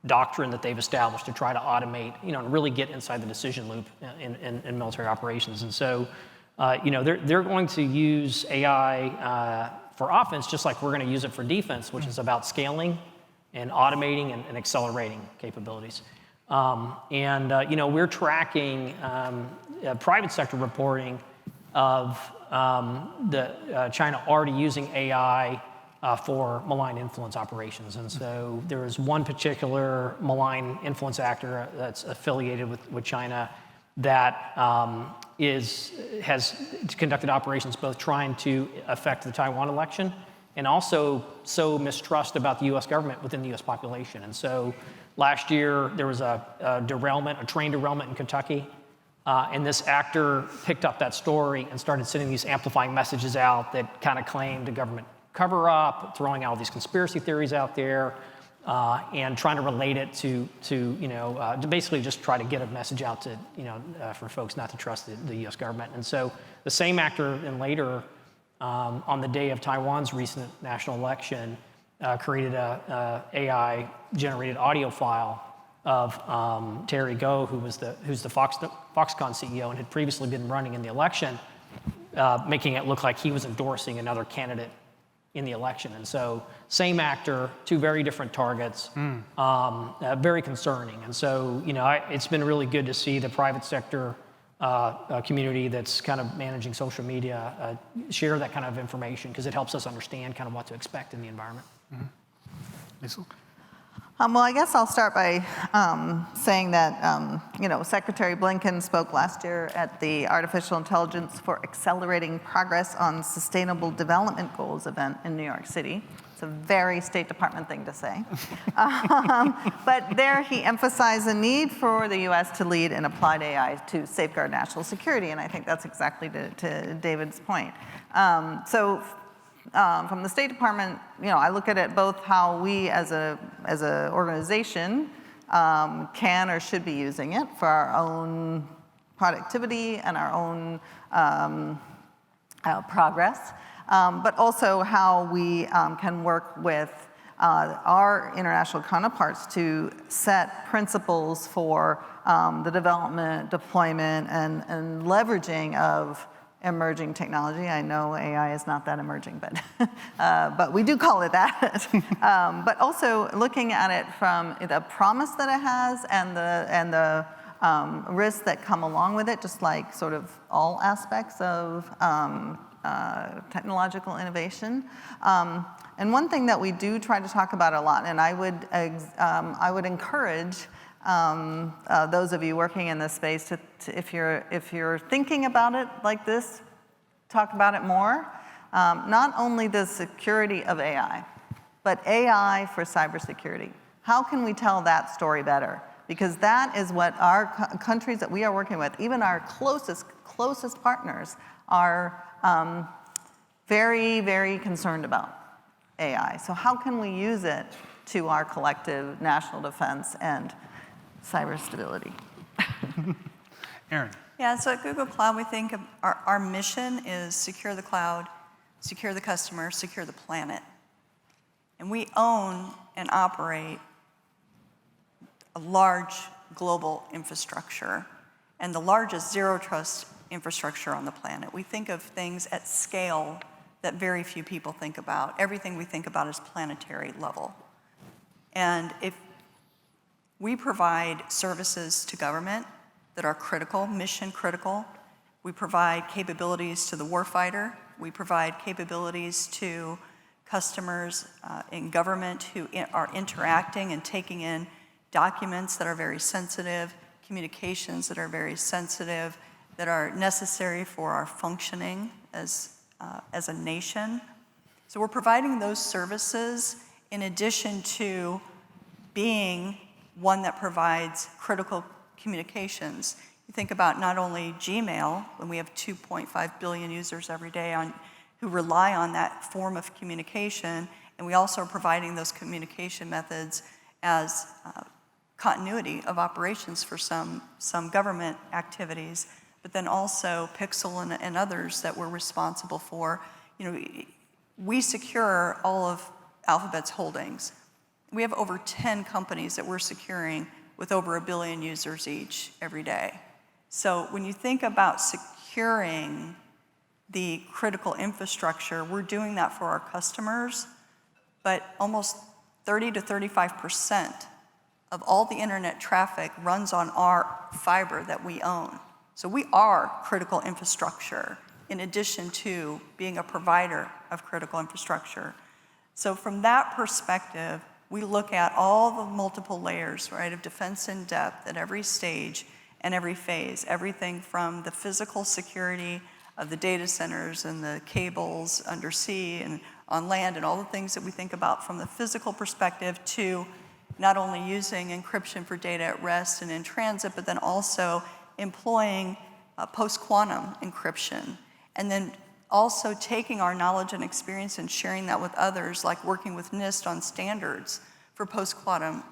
doctrine that they've established to try to automate, and really get inside the decision loop in military operations. And so, they're going to use AI for offense, just like we're going to use it for defense, which is about scaling and automating and accelerating capabilities. We're tracking private sector reporting of China already using AI for malign influence operations. And so there is one particular malign influence actor that's affiliated with China that has conducted operations both trying to affect the Taiwan election and also sow mistrust about the U.S. government within the U.S. population. And so last year, there was a train derailment in Kentucky, and this actor picked up that story and started sending these amplifying messages out that kind of claimed a government cover-up, throwing out all these conspiracy theories out there, and trying to relate it to basically just try to get a message out to, for folks not to trust the U.S. government. And so the same actor then later, on the day of Taiwan's recent national election, created a AI-generated audio file of Terry Goh, who's the Foxconn CEO and had previously been running in the election, making it look like he was endorsing another candidate in the election. And so same actor, two very different targets, very concerning. And so, it's been really good to see the private sector community that's kind of managing social media share that kind of information, because it helps us understand kind of what to expect in the environment. Liesyl? Well, I guess I'll start by saying that, Secretary Blinken spoke last year at the Artificial Intelligence for Accelerating Progress on Sustainable Development Goals event in New York City. It's a very State Department thing to say. But there he emphasized the need for the U.S. to lead in applied AI to safeguard national security, and I think that's exactly to David's point. From the State Department, I look at it both how we as a organization can or should be using it for our own productivity and our own progress, but also how we can work with our international counterparts to set principles for the development, deployment, and leveraging of emerging technology. I know AI is not that emerging, but we do call it that. But also looking at it from the promise that it has and the risks that come along with it, just like sort of all aspects of technological innovation. And one thing that we do try to talk about a lot, and I would encourage those of you working in this space to if you're thinking about it like this, talk about it more. Not only the security of AI, but AI for cybersecurity. How can we tell that story better? Because that is what our countries that we are working with, even our closest partners, are very, very concerned about AI. So how can we use it to our collective national defense and cyber stability? Erin. Yeah, so at Google Cloud, we think our mission is secure the cloud, secure the customer, secure the planet. And we own and operate a large global infrastructure and the largest zero trust infrastructure on the planet. We think of things at scale that very few people think about. Everything we think about is planetary level. And if we provide services to government that are critical, mission critical. We provide capabilities to the warfighter. We provide capabilities to customers in government who are interacting and taking in documents that are very sensitive, communications that are very sensitive, that are necessary for our functioning as a nation. So we're providing those services in addition to being one that provides critical communications. You think about not only Gmail, when we have 2.5 billion users every day who rely on that form of communication, and we also are providing those communication methods as continuity of operations for some government activities, but then also Pixel and others that we're responsible for. We secure all of Alphabet's holdings. We have over 10 companies that we're securing with over 1 billion users each every day. So when you think about securing the critical infrastructure, we're doing that for our customers, but almost 30 to 35% of all the internet traffic runs on our fiber that we own. So we are critical infrastructure in addition to being a provider of critical infrastructure. So from that perspective, we look at all the multiple layers, right, of defense in depth at every stage and every phase, everything from the physical security of the data centers and the cables undersea and on land and all the things that we think about from the physical perspective to not only using encryption for data at rest and in transit, but then also employing post-quantum encryption. And then also taking our knowledge and experience and sharing that with others, like working with NIST on standards for post-quantum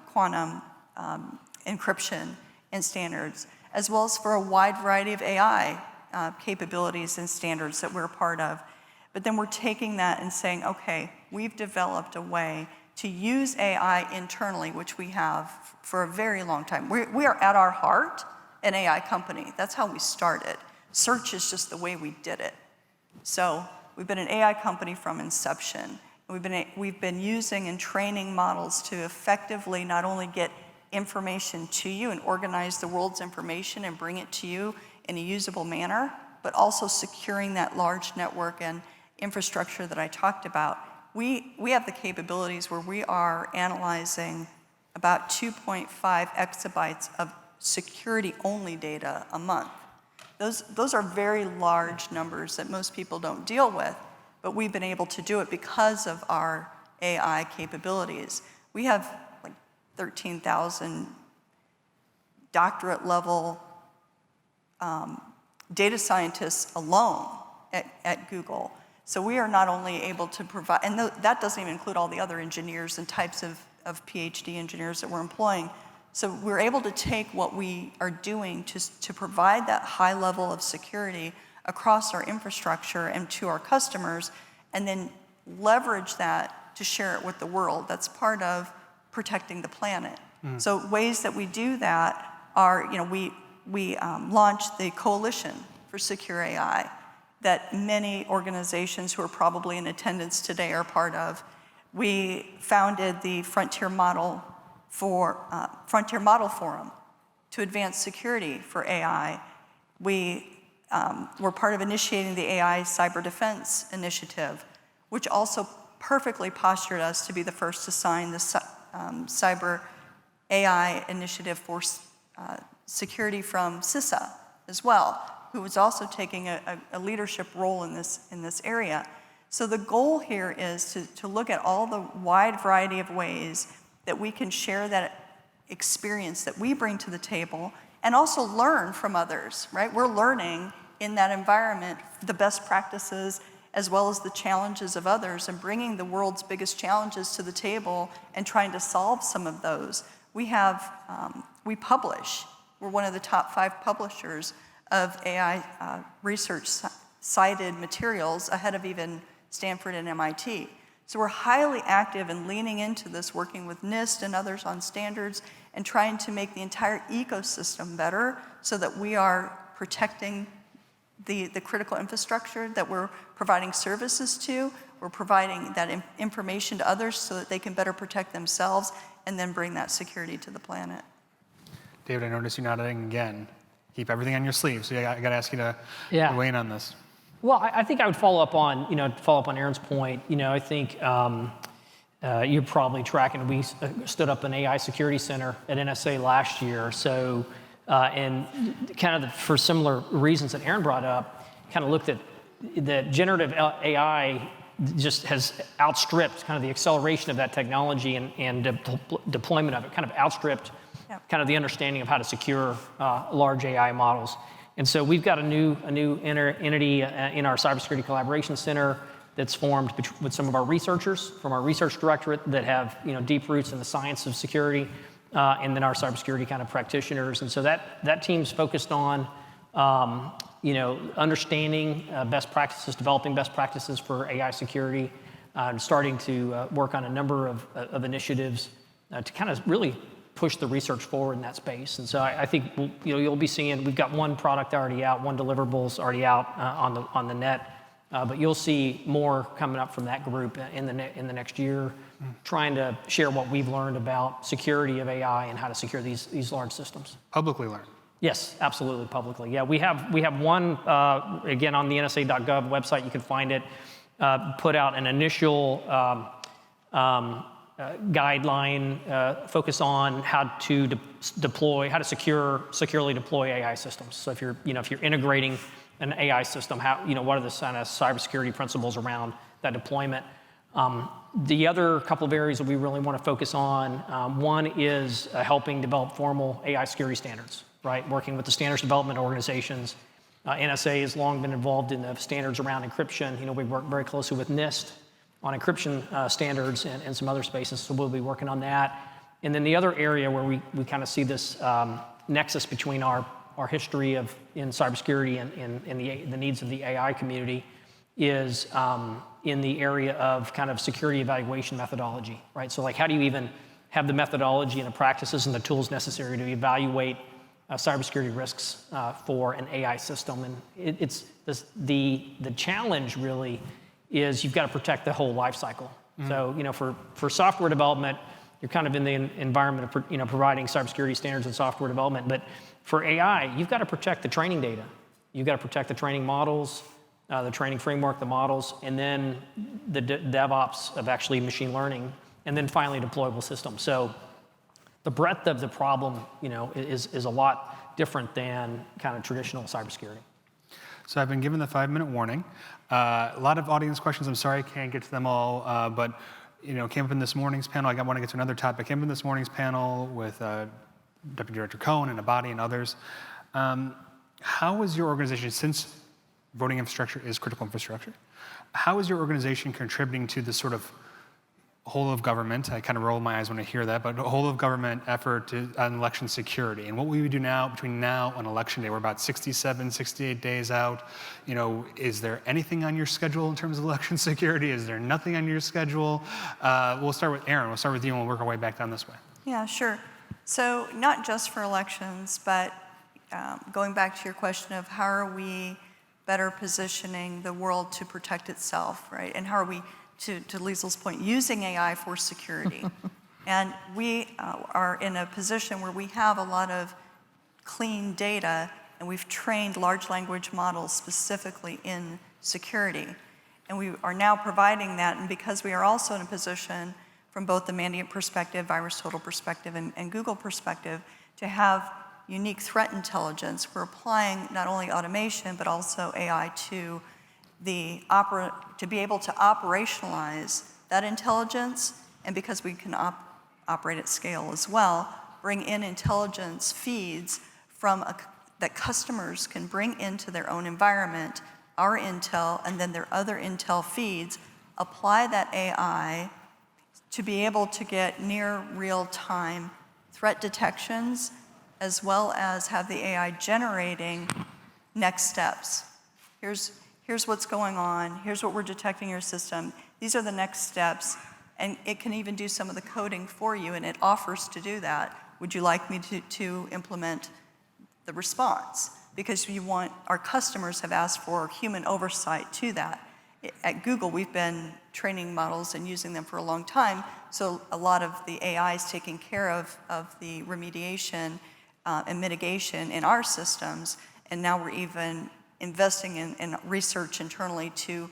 encryption and standards, as well as for a wide variety of AI capabilities and standards that we're a part of. But then we're taking that and saying, okay, we've developed a way to use AI internally, which we have for a very long time. We are at our heart an AI company. That's how we started. Search is just the way we did it. So we've been an AI company from inception. We've been using and training models to effectively not only get information to you and organize the world's information and bring it to you in a usable manner, but also securing that large network and infrastructure that I talked about. We have the capabilities where we are analyzing about 2.5 exabytes of security-only data a month. Those are very large numbers that most people don't deal with, but we've been able to do it because of our AI capabilities. We have like 13,000 doctorate level data scientists alone at Google. So we are not only able to provide, and that doesn't even include all the other engineers and types of PhD engineers that we're employing. So we're able to take what we are doing to provide that high level of security across our infrastructure and to our customers, and then leverage that to share it with the world. That's part of protecting the planet. So ways that we do that are, we launched the Coalition for Secure AI that many organizations who are probably in attendance today are part of. We founded the Frontier Model Forum to advance security for AI. We were part of initiating the AI Cyber Defense Initiative, which also perfectly postured us to be the first to sign the Cyber AI Initiative for Security from CISA as well, who was also taking a leadership role in this area. So the goal here is to look at all the wide variety of ways that we can share that experience that we bring to the table and also learn from others, right? We're learning in that environment the best practices as well as the challenges of others and bringing the world's biggest challenges to the table and trying to solve some of those. We publish. We're one of the top 5 publishers of AI research cited materials ahead of even Stanford and MIT. So we're highly active in leaning into this, working with NIST and others on standards and trying to make the entire ecosystem better so that we are protecting the critical infrastructure that we're providing services to. We're providing that information to others so that they can better protect themselves and then bring that security to the planet. David, I noticed you nodding again. Keep everything on your sleeve. So I got to ask you to weigh in on this. Well, I think I would follow up on Erin's point. I think you're probably tracking. We stood up an AI security center at NSA last year. So, and kind of for similar reasons that Erin brought up, kind of looked at that generative AI just has outstripped kind of the acceleration of that technology and deployment of it, kind of outstripped kind of the understanding of how to secure large AI models. And so we've got a new entity in our Cybersecurity Collaboration Center that's formed with some of our researchers from our research directorate that have deep roots in the science of security, and then our cybersecurity kind of practitioners. And so that team's focused on understanding best practices, developing best practices for AI security, and starting to work on a number of initiatives to kind of really push the research forward in that space. And so I think you'll be seeing, we've got one product already out, one deliverables already out on the net, but you'll see more coming up from that group in the next year, trying to share what we've learned about security of AI and how to secure these large systems. Publicly learn. Yes, absolutely, publicly. Yeah, we have one, again, on the NSA.gov website, you can find it, put out an initial guideline focus on how to securely deploy AI systems. So if you're integrating an AI system, what are the kind of cybersecurity principles around that deployment? The other couple of areas that we really want to focus on, one is helping develop formal AI security standards, right? Working with the standards development organizations. NSA has long been involved in the standards around encryption. We work very closely with NIST on encryption standards and some other spaces, so we'll be working on that. And then the other area where we kind of see this nexus between our history in cybersecurity and the needs of the AI community is in the area of kind of security evaluation methodology, right? So how do you even have the methodology and the practices and the tools necessary to evaluate cybersecurity risks for an AI system? And the challenge really is you've got to protect the whole life cycle. So, for software development, you're kind of in the environment of, providing cybersecurity standards and software development. But for AI, you've got to protect the training data, You've got to protect the training models, the training framework, the models, and then the DevOps of actually machine learning, and then finally deployable systems. So the breadth of the problem, is a lot different than kind of traditional cybersecurity. So I've been given the 5-minute warning. A lot of audience questions. I'm sorry I can't get to them all, but came up in this morning's panel. I want to get to another topic. Came up in this morning's panel with Deputy Director Cohen and Abadi and others. How is your organization, since voting infrastructure is critical infrastructure, how is your organization contributing to this sort of whole of government, I kind of roll my eyes when I hear that, but whole of government effort on election security? And what will we do now, between now and election day? We're about 67, 68 days out. Is there anything on your schedule in terms of election security? Is there nothing on your schedule? We'll start with Erin. We'll start with you and we'll work our way back down this way. Yeah, sure. So not just for elections, but going back to your question of how are we better positioning the world to protect itself, right? And how are we, to Liesyl's point, using AI for security? And we are in a position where we have a lot of clean data, and we've trained large language models specifically in security. And we are now providing that, and because we are also in a position from both the Mandiant perspective, virus total perspective, and Google perspective, to have unique threat intelligence, we're applying not only automation, but also AI to to be able to operationalize that intelligence, and because we can operate at scale as well, bring in intelligence feeds that customers can bring into their own environment, our intel, and then their other intel feeds, apply that AI to be able to get near real-time threat detections, as well as have the AI generating next steps. Here's what's going on, here's what we're detecting in your system, these are the next steps, and it can even do some of the coding for you, and it offers to do that. Would you like me to implement the response? Because our customers have asked for human oversight to that. At Google, we've been training models and using them for a long time, so a lot of the AI is taking care of the remediation and mitigation in our systems, and now we're even investing in research internally to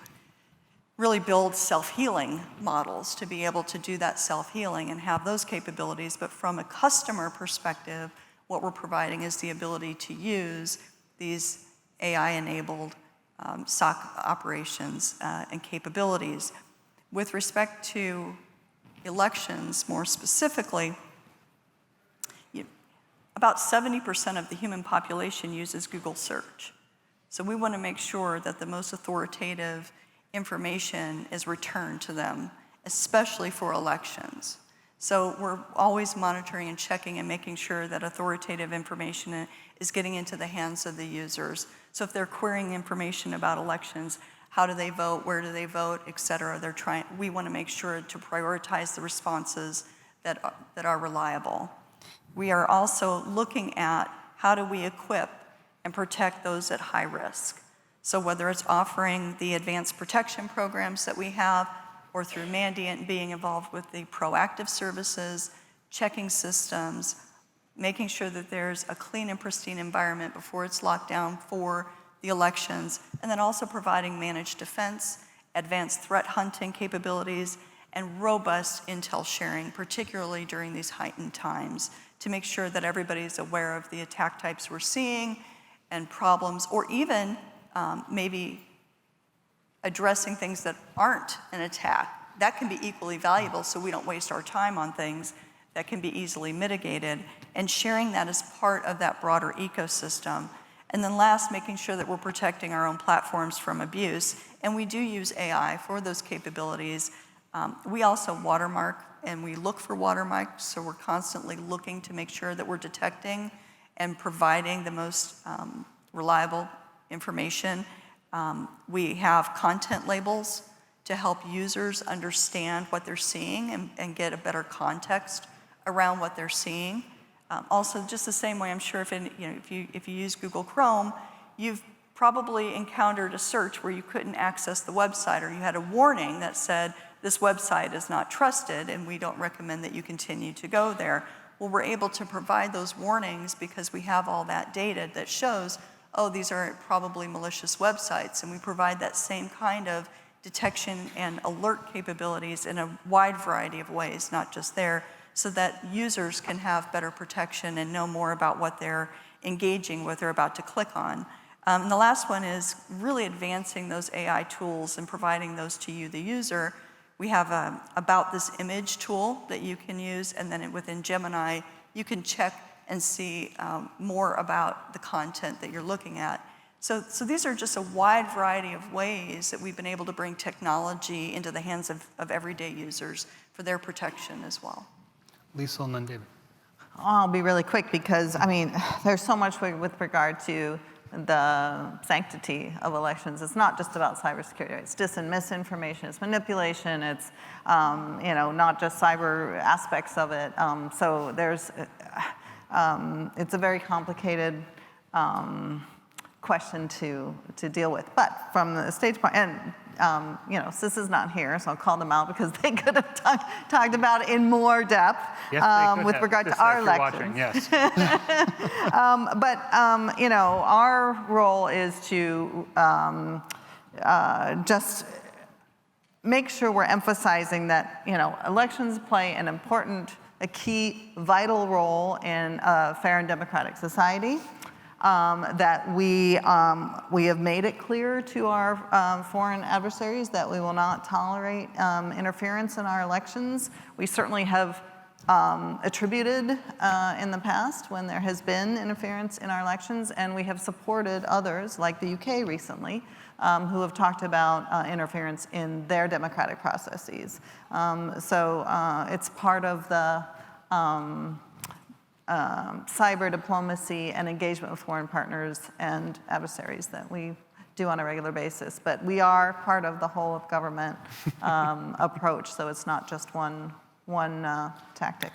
really build self-healing models to be able to do that self-healing and have those capabilities. But from a customer perspective, what we're providing is the ability to use these AI-enabled SOC operations and capabilities. With respect to elections, more specifically, about 70% of the human population uses Google search. So we want to make sure that the most authoritative information is returned to them, especially for elections. So we're always monitoring and checking and making sure that authoritative information is getting into the hands of the users. So if they're querying information about elections, how do they vote, where do they vote, et cetera, we want to make sure to prioritize the responses that are reliable. We are also looking at how do we equip and protect those at high risk. So whether it's offering the advanced protection programs that we have, or through Mandiant being involved with the proactive services, checking systems, making sure that there's a clean and pristine environment before it's locked down for the elections, and then also providing managed defense, advanced threat hunting capabilities, and robust intel sharing, particularly during these heightened times, to make sure that everybody's aware of the attack types we're seeing and problems, or even maybe addressing things that aren't an attack. That can be equally valuable, so we don't waste our time on things that can be easily mitigated, and sharing that as part of that broader ecosystem. And then last, making sure that we're protecting our own platforms from abuse, and we do use AI for those capabilities. We also watermark, and we look for watermarks, so we're constantly looking to make sure that we're detecting and providing the most reliable information. We have content labels to help users understand what they're seeing and get a better context around what they're seeing. Also, just the same way, I'm sure if you use Google Chrome, you've probably encountered a search where you couldn't access the website, or you had a warning that said, this website is not trusted and we don't recommend that you continue to go there. Well, we're able to provide those warnings because we have all that data that shows, oh, these are probably malicious websites. And we provide that same kind of detection and alert capabilities in a wide variety of ways, not just there, so that users can have better protection and know more about what they're engaging, what they're about to click on. And the last one is really advancing those AI tools and providing those to you, the user. We have a About This Image tool that you can use, and then within Gemini, you can check and see more about the content that you're looking at. So these are just a wide variety of ways that we've been able to bring technology into the hands of everyday users for their protection as well. Liesyl and then David. I'll be really quick because, I mean, there's so much with regard to the sanctity of elections. It's not just about cybersecurity. It's dis and misinformation. It's manipulation. It's, not just cyber aspects of it. So there's, it's a very complicated question to deal with. But from the stage point, and CISO is not here, so I'll call them out because they could have talked about it in more depth with regard to our elections. Yes. Our role is to just make sure we're emphasizing that elections play an important, a key, vital role in a fair and democratic society. That we have made it clear to our foreign adversaries that we will not tolerate interference in our elections. We certainly have attributed in the past when there has been interference in our elections, and we have supported others, like the UK recently, who have talked about interference in their democratic processes. It's part of the cyber diplomacy and engagement with foreign partners and adversaries that we do on a regular basis. But we are part of the whole of government approach, so it's not just one tactic.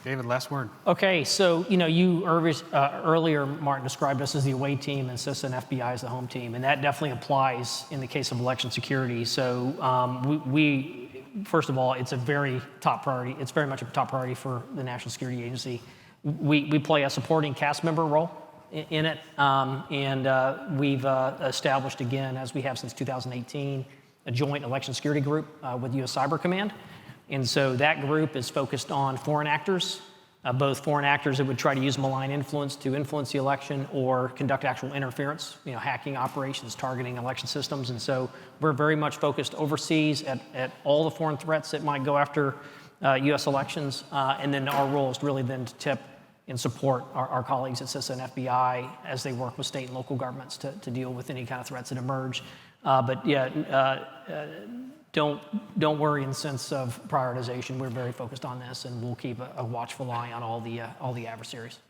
David, last word. Okay, so you earlier, Martin, described us as the away team and CISO and FBI as the home team, and that definitely applies in the case of election security. So we first of all, it's a very top priority. It's very much a top priority for the National Security Agency. We play a supporting cast member role in it, and we've established, again, as we have since 2018, a joint election security group with U.S. Cyber Command. And so that group is focused on foreign actors, both foreign actors that would try to use malign influence to influence the election or conduct actual interference, hacking operations, targeting election systems. And so we're very much focused overseas at all the foreign threats that might go after U.S. elections. And then our role is really then to tip and support our colleagues at CISA and FBI as they work with state and local governments to deal with any kind of threats that emerge. Don't worry in the sense of prioritization. We're very focused on this, and we'll keep a watchful eye on all the adversaries.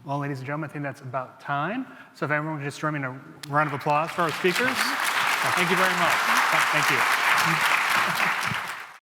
Well, ladies and gentlemen, I think that's about time. So if everyone would just join me in a round of applause for our speakers. Thank you very much. Thank you.